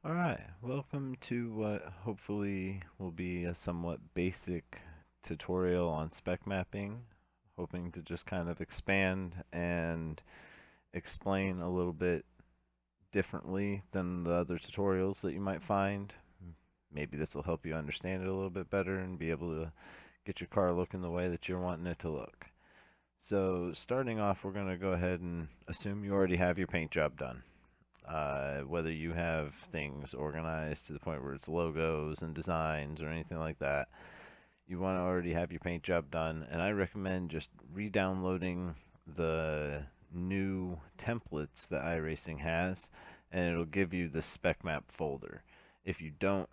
Alright, welcome to what hopefully will be a somewhat basic tutorial on spec mapping. Hoping to just kind of expand and explain a little bit differently than the other tutorials that you might find. Maybe this will help you understand it a little bit better and be able to get your car looking the way that you're wanting it to look. So starting off, we're going to go ahead and assume you already have your paint job done. Whether you have things organized to the point where it's logos and designs or anything like that, you want to already have your paint job done. And I recommend just re-downloading the new templates that iRacing has, and it'll give you the spec map folder. If you don't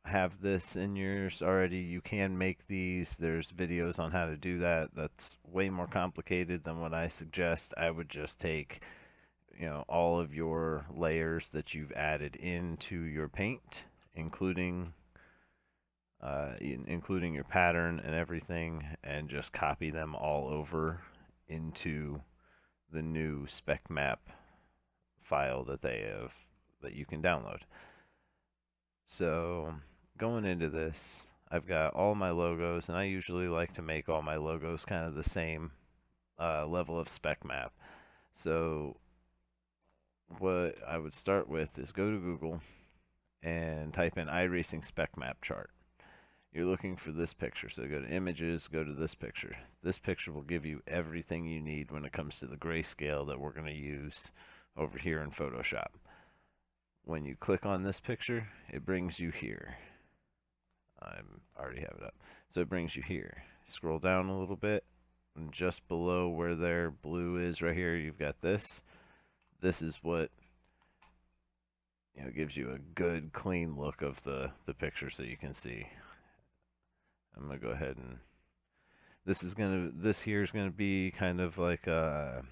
have this in yours already, you can make these. There's videos on how to do that. That's way more complicated than what I suggest. I would just take all of your layers that you've added into your paint, including including your pattern and everything, and just copy them all over into the new spec map file that they have that you can download. So going into this, I've got all my logos, and I usually like to make all my logos kind of the same level of spec map. So what I would start with is go to Google and type in iRacing spec map chart. You're looking for this picture, so go to images, go to this picture. This picture will give you everything you need when it comes to the grayscale that we're going to use over here in Photoshop. When you click on this picture, it brings you here. I already have it up. So it brings you here. Scroll down a little bit, and just below where their blue is right here, you've got this. This is what gives you a good clean look of the picture so you can see. I'm gonna go ahead and this here is gonna be kind of like a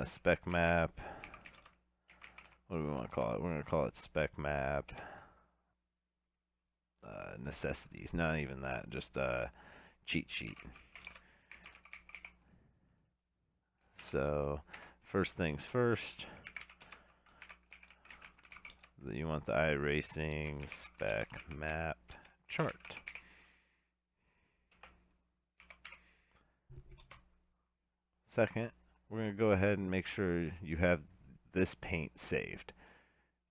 spec map. What do we want to call it? We're gonna call it spec map necessities. Not even that, just cheat sheet. So first things first, you want the iRacing spec map chart. Second, we're going to go ahead and make sure you have this paint saved.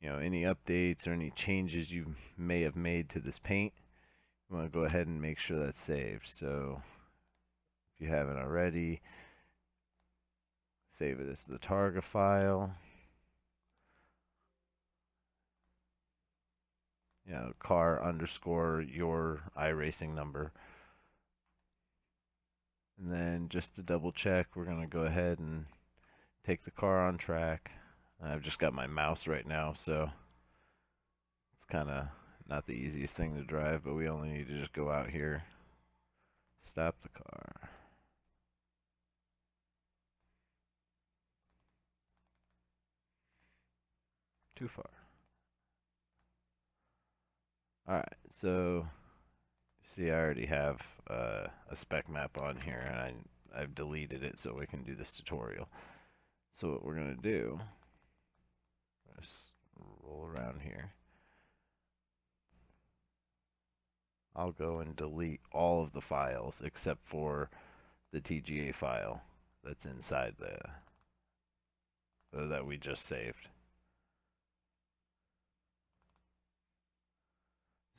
Any updates or any changes you may have made to this paint, you want to go ahead and make sure that's saved. So if you haven't already, save it as the target file. Car underscore your iRacing number. And then just to double check, we're going to go ahead and take the car on track. I've just got my mouse right now, so it's kind of not the easiest thing to drive, but we only need to just go out here, stop the car. Too far. Alright, so see I already have a spec map on here, and I've deleted it so we can do this tutorial. So what we're going to do, let's roll around here. I'll go and delete all of the files except for the TGA file that's inside that we just saved.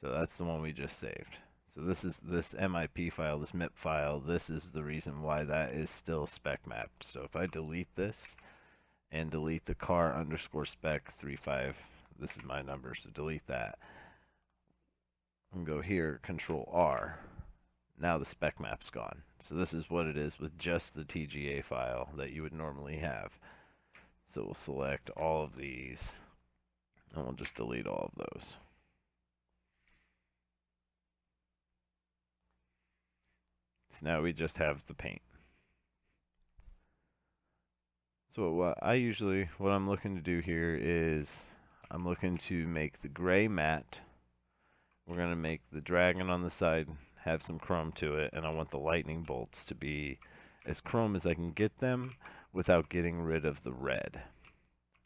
So that's the one we just saved. So this is this MIP file, this MIP file, this is the reason why that is still spec mapped. So if I delete this and delete the car underscore spec 35, this is my number, so delete that. And go here, Control R. Now the spec map's gone. So this is what it is with just the TGA file that you would normally have. So we'll select all of these, and we'll just delete all of those. So now we just have the paint. So what I'm looking to do here is I'm looking to make the gray matte. We're going to make the dragon on the side have some chrome to it, and I want the lightning bolts to be as chrome as I can get them without getting rid of the red.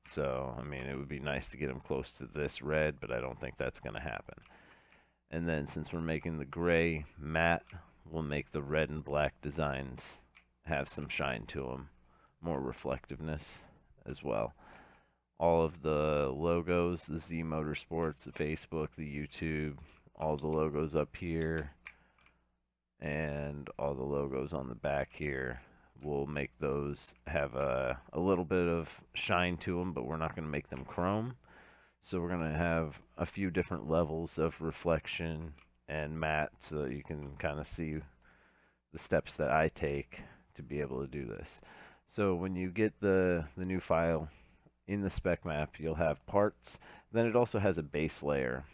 So, I mean, it would be nice to get them close to this red, but I don't think that's going to happen. And then since we're making the gray matte, we'll make the red and black designs have some shine to them, more reflectiveness as well. All of the logos, the Z Motorsports, the Facebook, the YouTube, all the logos up here, and all the logos on the back here. We'll make those have a little bit of shine to them, but we're not going to make them chrome. So we're going to have a few different levels of reflection and matte so that you can kind of see the steps that I take to be able to do this. So when you get the new file in the spec map, you'll have parts. Then it also has a base layer.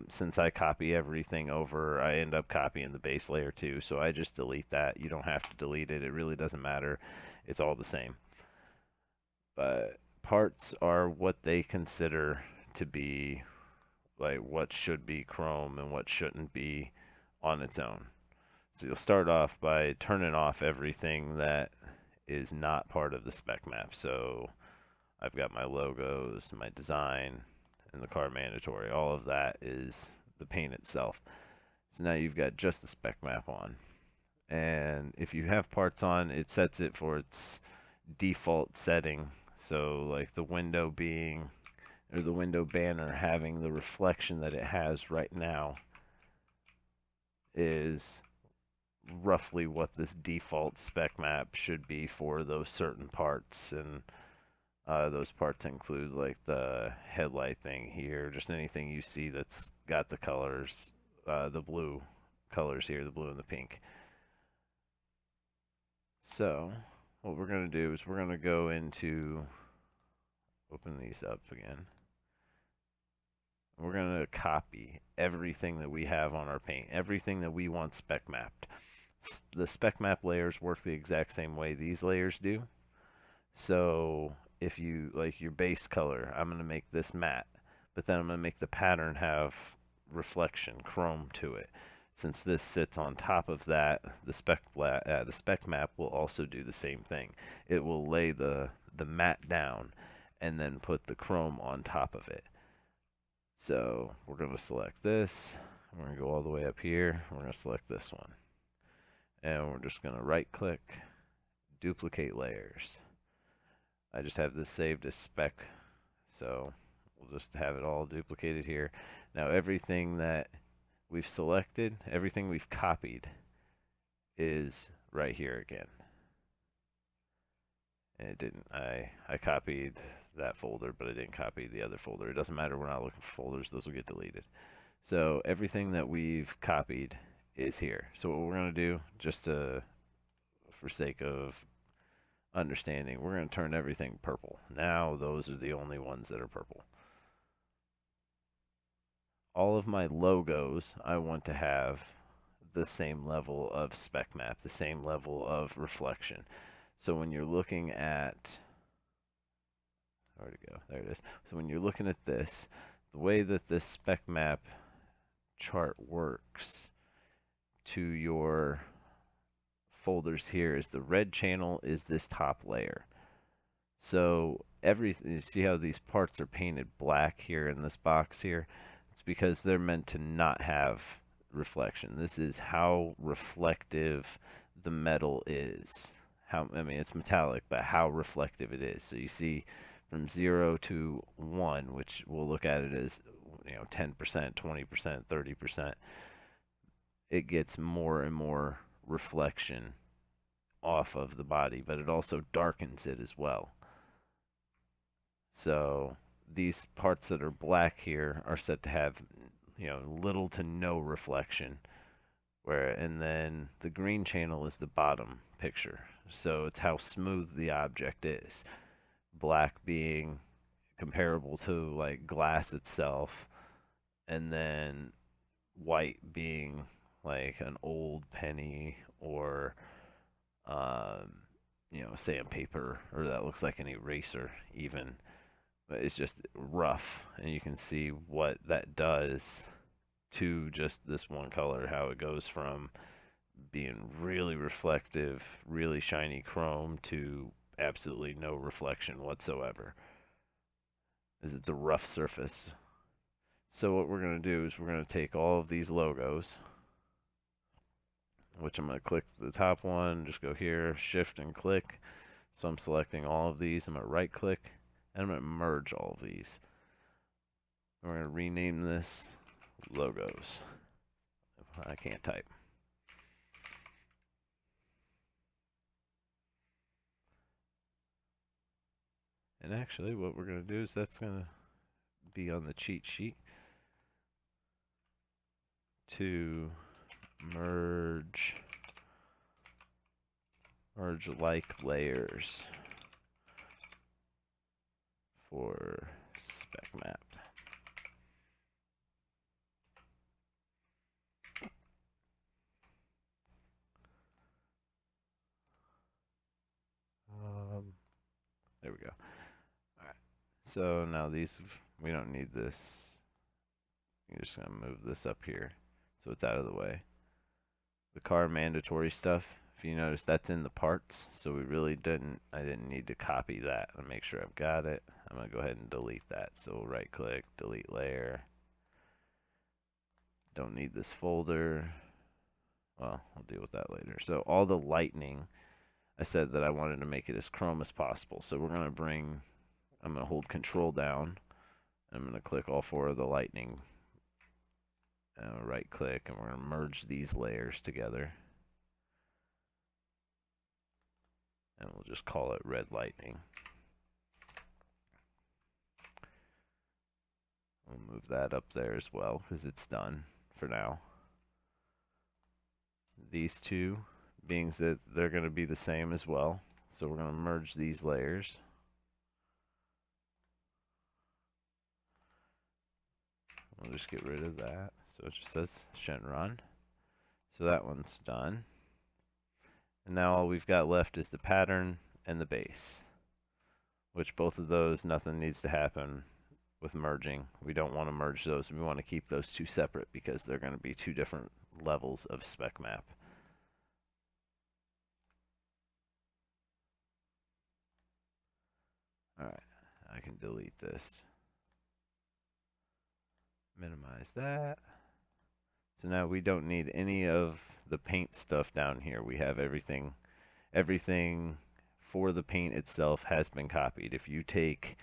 Since I copy everything over, I end up copying the base layer too. So I just delete that. You don't have to delete it. It really doesn't matter. It's all the same. But parts are what they consider to be like what should be Chrome and what shouldn't be on its own. So you'll start off by turning off everything that is not part of the spec map. So I've got my logos, my design, and the car mandatory. All of that is the paint itself. So now you've got just the spec map on. And if you have parts on, it sets it for its default setting. So like the window being, or the window banner having the reflection that it has right now is roughly what this default spec map should be for those certain parts. And those parts include like the headlight thing here, just anything you see that's got the colors, the blue colors here, the blue and the pink. So what we're going to do is we're going to go into, open these up again. We're going to copy everything that we have on our paint, everything that we want spec mapped. The spec map layers work the exact same way these layers do. So if you like your base color, I'm going to make this matte, but then I'm going to make the pattern have reflection, chrome to it. Since this sits on top of that, the spec map will also do the same thing. It will lay the matte down and then put the chrome on top of it. So we're going to select this. We're going to go all the way up here. We're going to select this one. And we're just going to right click, duplicate layers. I just have this saved as spec, so we'll just have it all duplicated here. Now everything that we've selected, everything we've copied is right here again. And it didn't, I copied that folder, but I didn't copy the other folder. It doesn't matter, we're not looking for folders, those will get deleted. So everything that we've copied is here. So what we're going to do, just to, for sake of understanding, we're going to turn everything purple. Now those are the only ones that are purple. All of my logos I want to have the same level of spec map, the same level of reflection. So when you're looking at, where'd it go? There it is. So when you're looking at this, the way that this spec map chart works to your folders here is the red channel is this top layer. So everything, you see how these parts are painted black here in this box here? It's because they're meant to not have reflection. This is how reflective the metal is. How, I mean, it's metallic, but how reflective it is. So you see from 0 to 1, which we'll look at it as, 10%, 20%, 30%, it gets more and more reflection off of the body, but it also darkens it as well. So these parts that are black here are set to have, little to no reflection. And then the green channel is the bottom picture. So it's how smooth the object is. Black being comparable to like glass itself, and then white being like an old penny or sandpaper, or that looks like an eraser even. But it's just rough, and you can see what that does to just this one color, how it goes from being really reflective, really shiny chrome to absolutely no reflection whatsoever. is it's a rough surface. So what we're going to do is we're going to take all of these logos, which I'm going to click the top one, just go here, shift and click. So I'm selecting all of these. I'm going to right click and I'm going to merge all of these. We're going to rename this logos. I can't type. And actually what we're going to do is that's going to be on the cheat sheet to merge like layers for Spec Map. There we go. All right. So now these, we don't need this. You're just gonna move this up here so it's out of the way. The car mandatory stuff, if you notice, that's in the parts, so I didn't need to copy that and make sure I've got it. I'm gonna go ahead and delete that. So we'll right click, delete layer. Don't need this folder. Well, I'll deal with that later. So all the lightning, I said that I wanted to make it as chrome as possible. So I'm gonna hold control down. I'm gonna click all four of the lightning. Right click, and we're gonna merge these layers together. And we'll just call it red lightning. We'll move that up there as well because it's done for now. These two being that they're going to be the same as well. So we're going to merge these layers. We'll just get rid of that. So it just says Shenron. So that one's done. And now all we've got left is the pattern and the base, which both of those, nothing needs to happen with merging. We don't want to merge those. We want to keep those two separate because they're going to be two different levels of Spec Map. Alright, I can delete this. Minimize that. So now we don't need any of the paint stuff down here. We have everything for the paint itself has been copied. If you take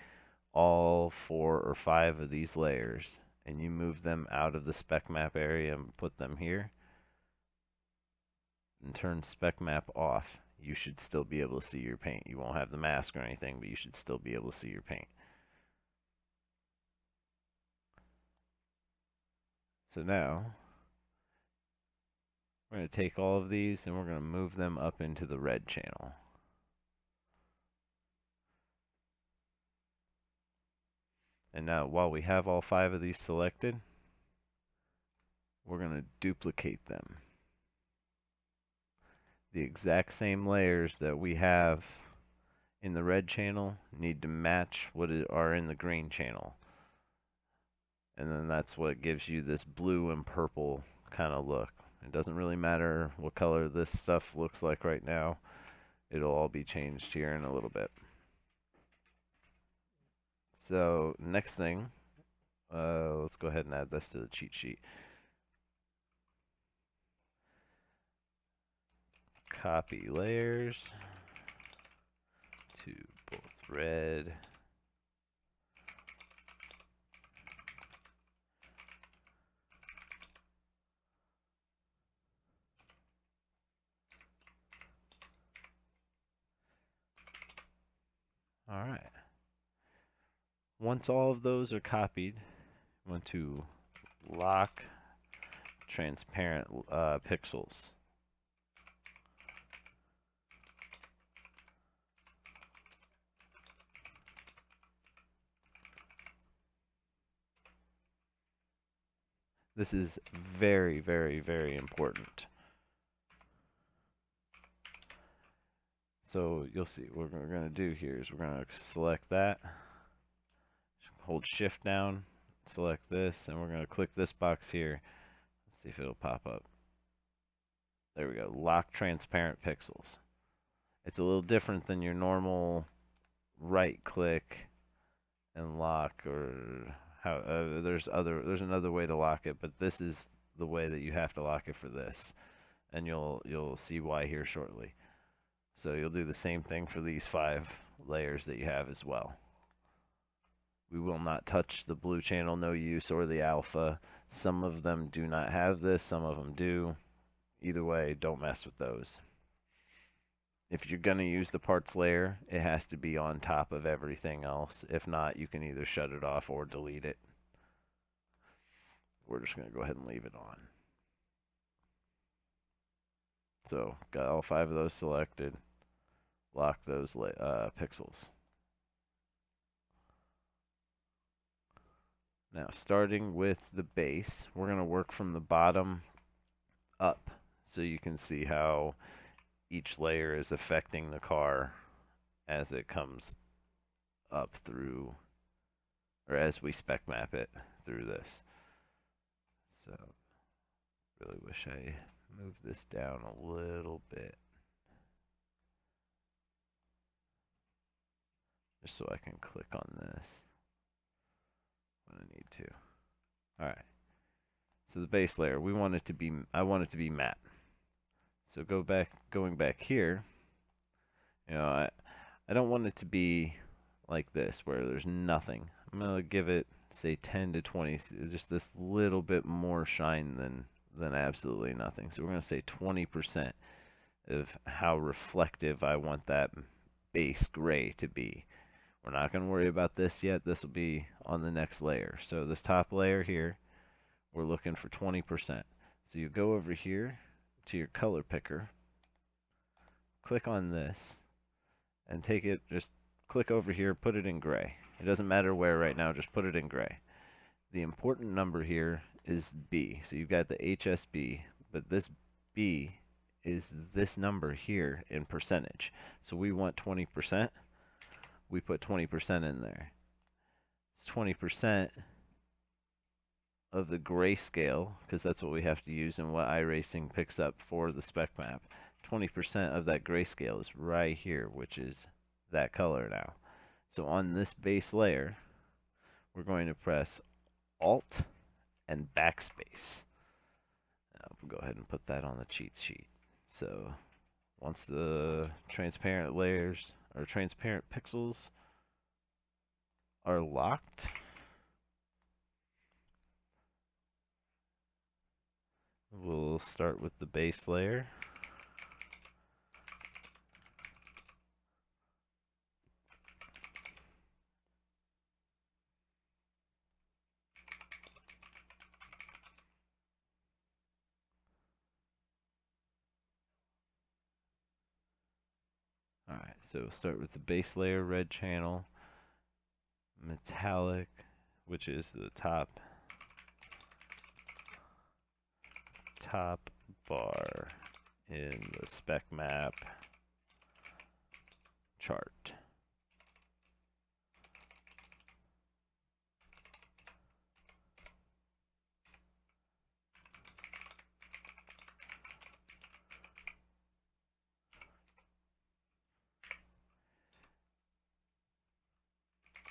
all 4 or 5 of these layers and you move them out of the Spec Map area and put them here and turn Spec Map off, you should still be able to see your paint. You won't have the mask or anything, but you should still be able to see your paint. So now we're going to take all of these and we're going to move them up into the red channel. And now while we have all 5 of these selected, we're going to duplicate them. The exact same layers that we have in the red channel need to match what are in the green channel. And then that's what gives you this blue and purple kind of look. It doesn't really matter what color this stuff looks like right now. It'll all be changed here in a little bit. So next thing, let's go ahead and add this to the cheat sheet. Copy layers to both red All right. Once all of those are copied, I want to lock transparent pixels. This is very, very, very important. So you'll see what we're going to do here is we're going to select that, hold shift down, select this, and we're going to click this box here. Let's see if it'll pop up. There we go, lock transparent pixels. It's a little different than your normal right click and lock, or how there's another way to lock it, but this is the way that you have to lock it for this, and you'll see why here shortly. So you'll do the same thing for these 5 layers that you have as well. We will not touch the blue channel, no use, or the alpha. Some of them do not have this, some of them do. Either way, don't mess with those. If you're going to use the parts layer, it has to be on top of everything else. If not, you can either shut it off or delete it. We're just going to go ahead and leave it on. So, got all 5 of those selected. Lock those pixels. Now, starting with the base, we're going to work from the bottom up, so you can see how each layer is affecting the car as it comes up through, or as we spec map it through this. So, really wish I moved this down a little bit, just so I can click on this when I need to. All right. So the base layer, I want it to be matte. So going back here, I don't want it to be like this where there's nothing. I'm gonna give it, say, 10 to 20, just this little bit more shine than absolutely nothing. So we're gonna say 20% of how reflective I want that base gray to be. We're not gonna worry about this yet. This will be on the next layer. So this top layer here, we're looking for 20%. So you go over here to your color picker, click on this, and take it, just click over here, put it in gray. It doesn't matter where right now, just put it in gray. The important number here is B. So you've got the HSB, but this B is this number here in percentage. So we want 20%. We put 20% in there. It's 20% of the grayscale, because that's what we have to use and what iRacing picks up for the spec map. 20% of that grayscale is right here, which is that color now. So on this base layer, we're going to press Alt and backspace. We'll go ahead and put that on the cheat sheet. So once the transparent layers or transparent pixels are locked, we'll start with the base layer. Alright, so we'll start with the base layer red channel, metallic, which is the top bar in the spec map chart.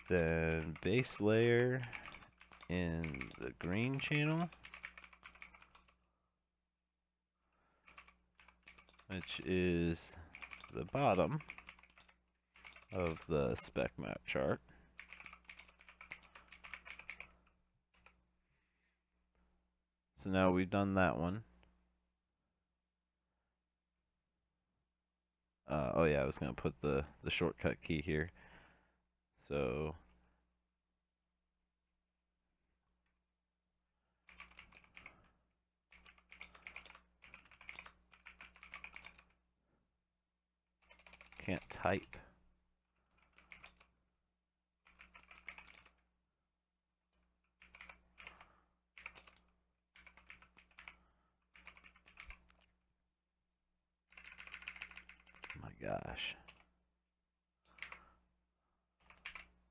Then base layer in the green channel, which is the bottom of the spec map chart. So now we've done that one. Oh yeah, I was going to put the shortcut key here. So can't type. Oh my gosh.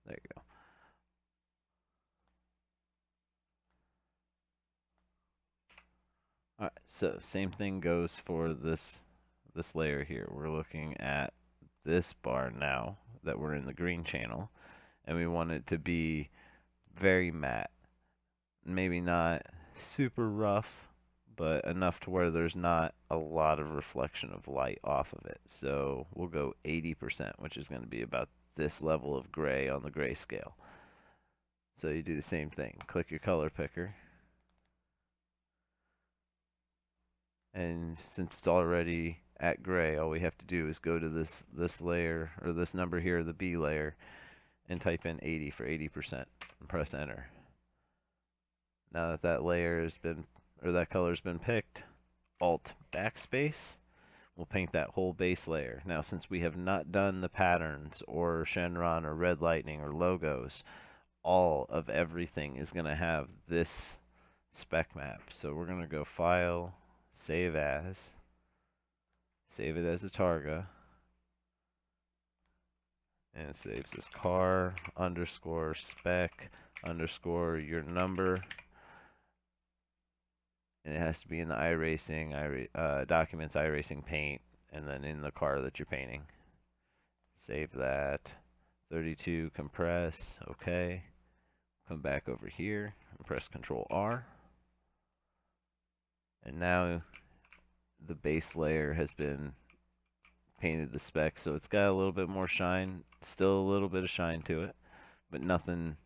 There you go. Alright, so same thing goes for this layer here. We're looking at this bar now that we're in the green channel, and we want it to be very matte. Maybe not super rough, but enough to where there's not a lot of reflection of light off of it. So we'll go 80%, which is going to be about this level of gray on the grayscale. So you do the same thing. Click your color picker. And since it's already at gray, all we have to do is go to this layer, or this number here, the B layer, and type in 80 for 80% and press enter. Now that that layer has been, or that color's been picked, Alt backspace will paint that whole base layer. Now since we have not done the patterns or Shenron or Red Lightning or logos, all of everything is going to have this spec map. So we're going to go File, Save As, save it as a targa, and it saves as car underscore spec underscore your number, and it has to be in the iRacing documents, iRacing paint, and then in the car that you're painting. Save that. 32 compress. Okay. Come back over here and press Control R. And now the base layer has been painted the spec, so it's got a little bit more shine. Still a little bit of shine to it, but nothing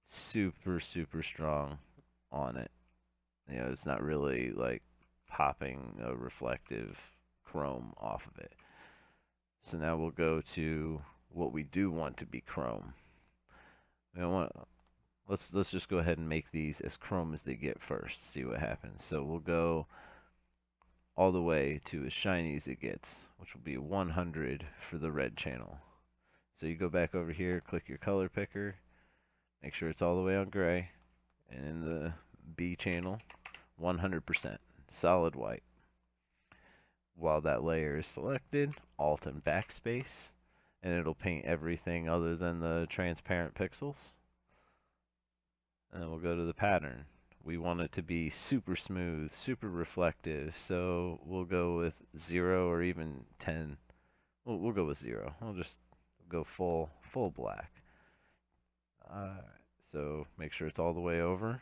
super strong on it. You know, it's not really like popping a reflective chrome off of it. So now we'll go to what we do want to be chrome. We don't want, let's just go ahead and make these as chrome as they get first. See what happens. So we'll go all the way to as shiny as it gets, which will be 100 for the red channel. So you go back over here, click your color picker, make sure it's all the way on gray, and in the B channel, 100%, solid white. While that layer is selected, Alt and backspace, and it'll paint everything other than the transparent pixels. And then we'll go to the pattern. We want it to be super smooth, super reflective, so we'll go with 0 or even 10. We'll go with 0. We'll just go full black. So make sure it's all the way over.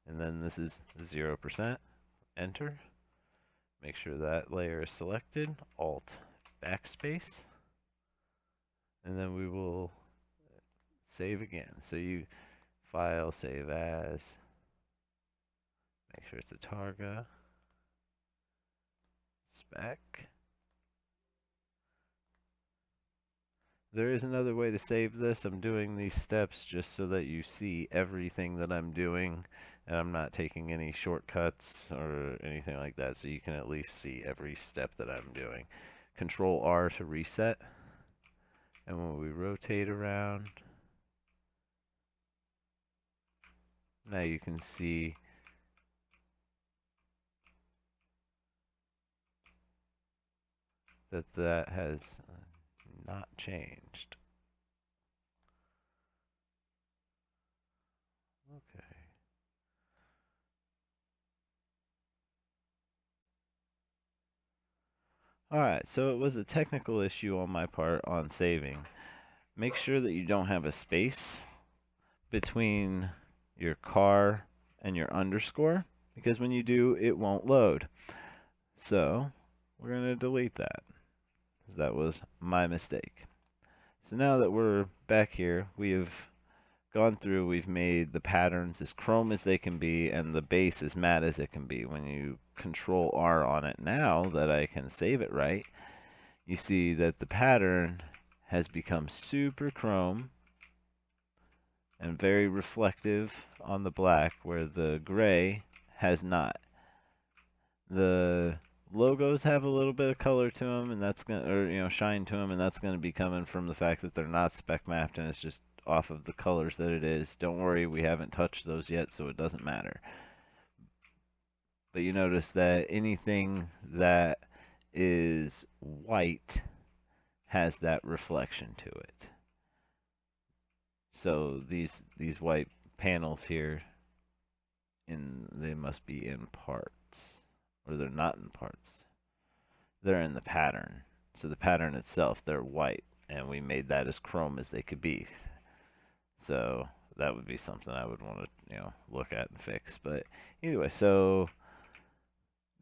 And then this is 0%. Enter. Make sure that layer is selected. Alt backspace. And then we will save again. So you File, Save As. Make sure it's a targa. Spec. There is another way to save this. I'm doing these steps just so that you see everything that I'm doing, and I'm not taking any shortcuts or anything like that, so you can at least see every step that I'm doing. Control R to reset, and when we rotate around, now you can see that that has not changed. Okay. Alright, so it was a technical issue on my part on saving. Make sure that you don't have a space between your car and your underscore, because when you do, it won't load. So we're going to delete that, because that was my mistake. So now that we're back here, we've gone through, we've made the patterns as chrome as they can be and the base as matte as it can be. When you Control R on it now that I can save it right, you see that the pattern has become super chrome and very reflective on the black, where the gray has not. The logos have a little bit of color to them, and that's gonna, or shine to them, and that's gonna be coming from the fact that they're not spec mapped, and it's just off of the colors that it is. Don't worry, we haven't touched those yet, so it doesn't matter. But you notice that anything that is white has that reflection to it. So these white panels here, they must be in parts, or they're not in parts. They're in the pattern. So the pattern itself, they're white. and we made that as chrome as they could be. So that would be something I would want to, look at and fix. But anyway, so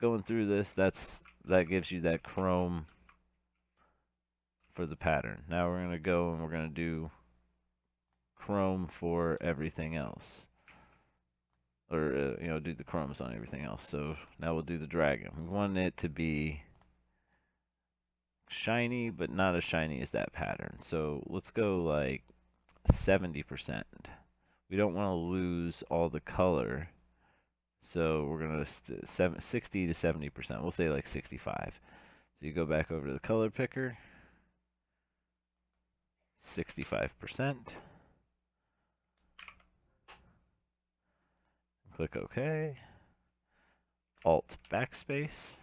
going through this, that gives you that chrome for the pattern. Now we're going to go and we're going to do chrome for everything else. Or, do the chromes on everything else. So now we'll do the dragon. We want it to be shiny, but not as shiny as that pattern. So let's go like 70%. We don't want to lose all the color. So we're going to 60 to 70%. We'll say like 65. So you go back over to the color picker, 65%. Click OK. Alt backspace.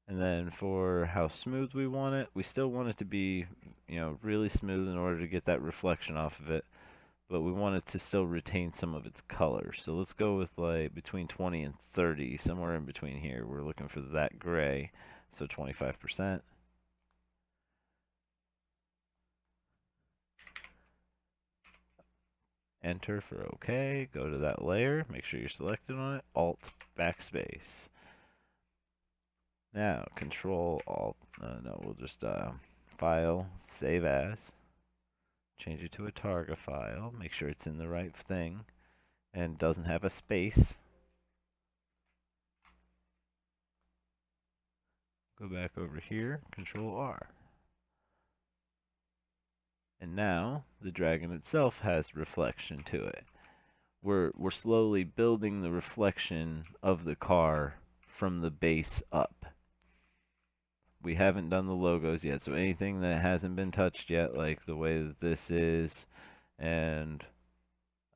And then for how smooth we want it, we still want it to be, really smooth in order to get that reflection off of it. But we want it to still retain some of its color. So let's go with like between 20 and 30, somewhere in between here. We're looking for that gray, so 25%. Enter for OK. Go to that layer. Make sure you're selected on it. Alt backspace. Now Control Alt. No, we'll just File, Save As. Change it to a Targa file. Make sure it's in the right thing and doesn't have a space. Go back over here. Control R. And now the dragon itself has reflection to it. We're slowly building the reflection of the car from the base up. We haven't done the logos yet, so anything that hasn't been touched yet, like the way that this is, and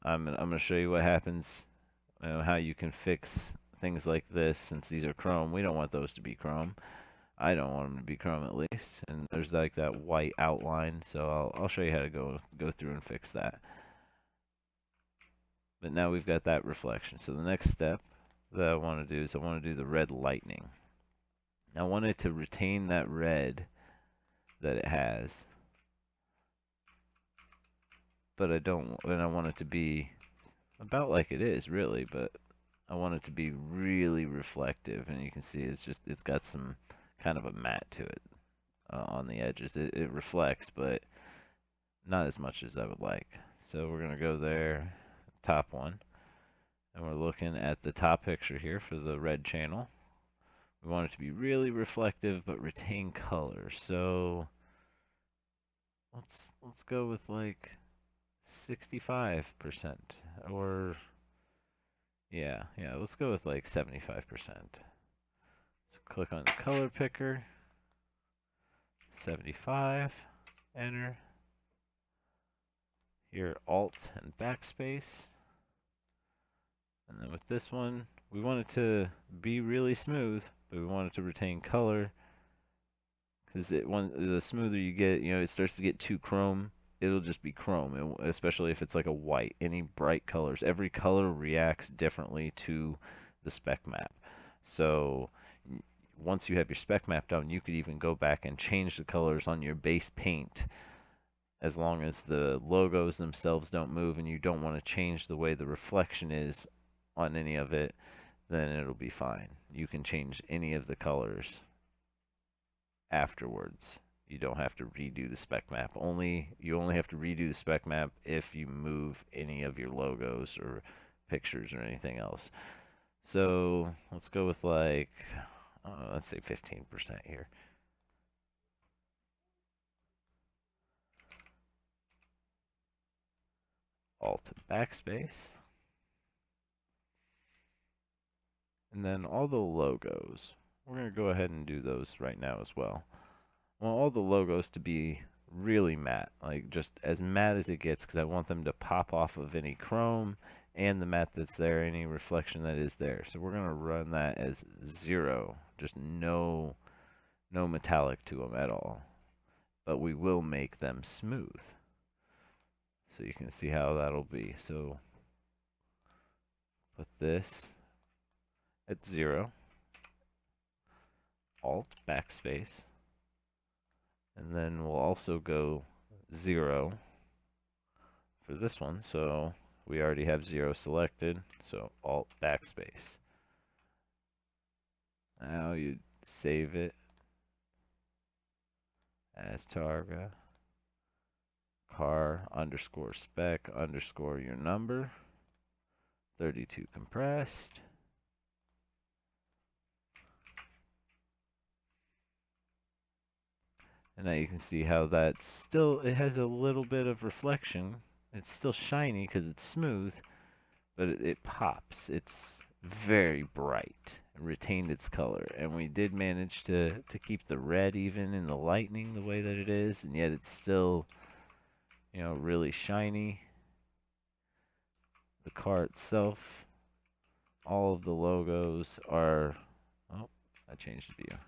I'm gonna show you what happens, how you can fix things like this. Since these are chrome, we don't want those to be chrome. I don't want them to be chrome at least. And there's like that white outline, so I'll show you how to go through and fix that. But now we've got that reflection. So the next step that I want to do is I want to do the red lightning. I want it to retain that red that it has, but I don't, and I want it to be about like it is really, but I want it to be really reflective, and you can see it's got some kind of a matte to it on the edges. It reflects, but not as much as I would like. So we're gonna go there, top one, and we're looking at the top picture here for the red channel. We want it to be really reflective but retain color. So let's go with like 65%, or yeah, let's go with like 75%. So click on the color picker, 75, enter. Here, Alt and backspace. And then with this one, we want it to be really smooth, but we want it to retain color. Because the smoother you get, it starts to get too chrome, it'll just be chrome, especially if it's like a white. Any bright colors, every color reacts differently to the spec map. So once you have your spec map done, you could even go back and change the colors on your base paint, as long as the logos themselves don't move and you don't want to change the way the reflection is on any of it, then it'll be fine. You can change any of the colors afterwards. You don't have to redo the spec map. You only have to redo the spec map if you move any of your logos or pictures or anything else. So let's go with like, let's say 15% here. Alt backspace. And then all the logos. We're going to go ahead and do those right now as well. I want all the logos to be really matte, like just as matte as it gets, because I want them to pop off of any chrome and the matte that's there, any reflection that is there. So we're going to run that as 0, just no metallic to them at all. But we will make them smooth. So you can see how that'll be. So put this at 0, Alt backspace, And then we'll also go 0 for this one. So we already have 0 selected. So Alt backspace. Now you save it as Targa car underscore spec underscore your number 32 compressed. And now you can see how that's still, it has a little bit of reflection. It's still shiny because it's smooth, but it pops. It's very bright, retained its color. And we did manage to keep the red even in the lightning the way that it is, and yet it's still, you know, really shiny. The car itself, all of the logos are, oh, I changed the view.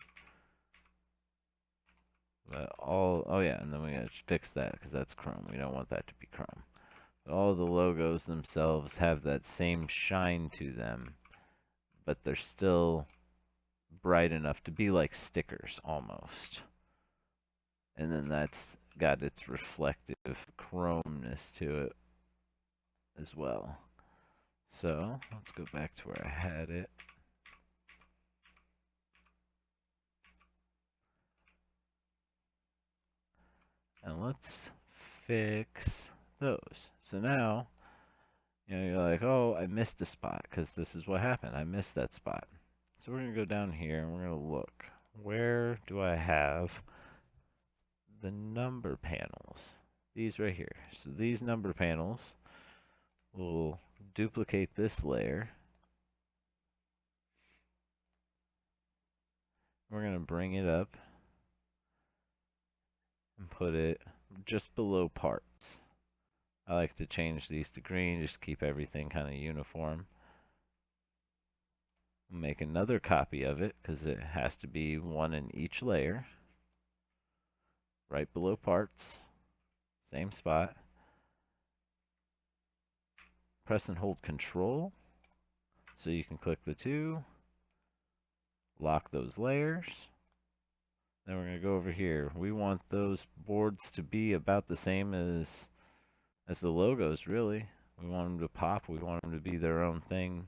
But oh yeah, and then we gotta fix that because that's chrome. We don't want that to be chrome. But all the logos themselves have that same shine to them, but they're still bright enough to be like stickers almost. And then that's got its reflective chromeness to it as well. So let's go back to where I had it. And let's fix those. So now, you know, you're like, oh, I missed a spot because this is what happened. I missed that spot. So we're going to go down here and we're going to look. Where do I have the number panels? These right here. So these number panels will duplicate this layer. We're going to bring it up and put it just below parts. I like to change these to green, just keep everything kind of uniform. Make another copy of it because it has to be one in each layer. Right below parts, same spot. Press and hold Control so you can click the two, lock those layers. Then we're going to go over here. We want those boards to be about the same as the logos, really. We want them to pop. We want them to be their own thing.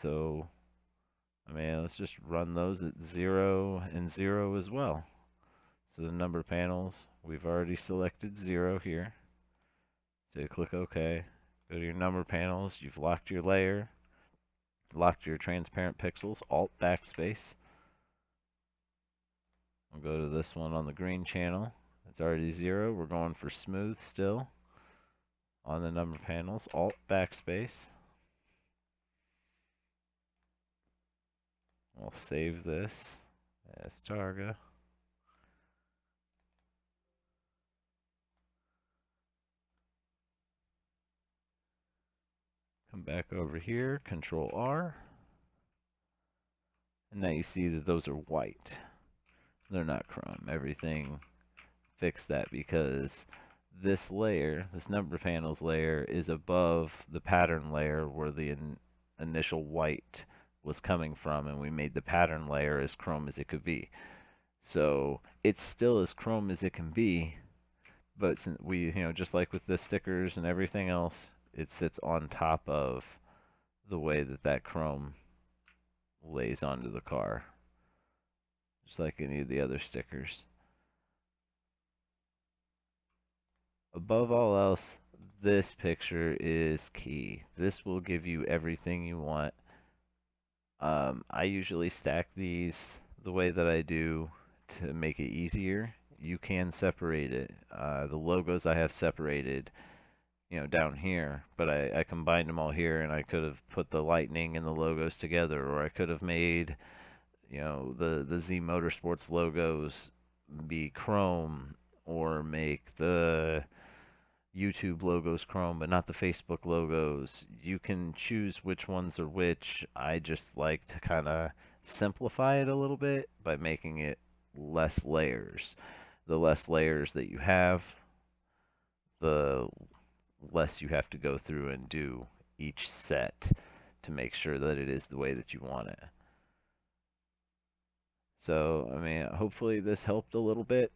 So, I mean, let's just run those at 0 and 0 as well. So the number panels, we've already selected 0 here. So you click OK. Go to your number panels. You've locked your layer, locked your transparent pixels, Alt backspace. We'll go to this one on the green channel. It's already 0. We're going for smooth still. On the number panels, Alt backspace. We'll save this as Targa. Come back over here, Control R. And now you see that those are white. They're not chrome. Everything fixed that because this layer, this number panels layer, is above the pattern layer where the initial white was coming from, and we made the pattern layer as chrome as it could be. So it's still as chrome as it can be, but since we, you know, just like with the stickers and everything else, it sits on top of the way that that chrome lays onto the car, just like any of the other stickers. Above all else, this picture is key. This will give you everything you want. I usually stack these the way that I do to make it easier. You can separate it. The logos I have separated, you know, down here, but I combined them all here, and I could have put the lightning and the logos together, or I could have made, you know, the Z Motorsports logos be chrome, or make the YouTube logos chrome, but not the Facebook logos. You can choose which ones are which. I just like to kind of simplify it a little bit by making it less layers. The less layers that you have, the less you have to go through and do each set to make sure that it is the way that you want it. So, I mean, hopefully this helped a little bit.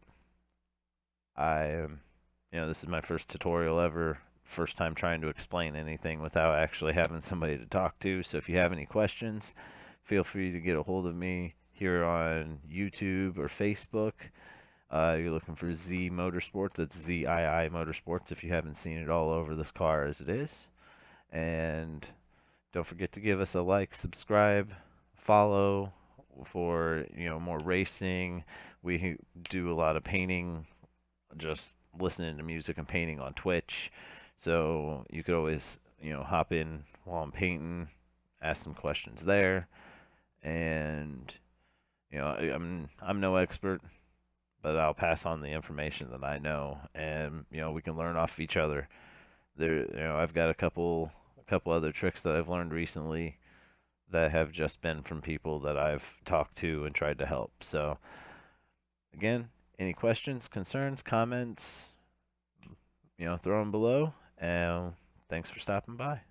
This is my first tutorial ever, first time trying to explain anything without actually having somebody to talk to. So if you have any questions, feel free to get a hold of me here on YouTube or Facebook. You're looking for Z Motorsports. That's ZII Motorsports if you haven't seen it all over this car as it is. And don't forget to give us a like, subscribe, follow for more racing. We do a lot of painting, just listening to music and painting on Twitch. So you could always hop in while I'm painting, ask some questions there. And I'm no expert, but I'll pass on the information that I know, and we can learn off each other. I've got a couple other tricks that I've learned recently that have just been from people that I've talked to and tried to help. So again, any questions, concerns, comments, throw them below. And thanks for stopping by.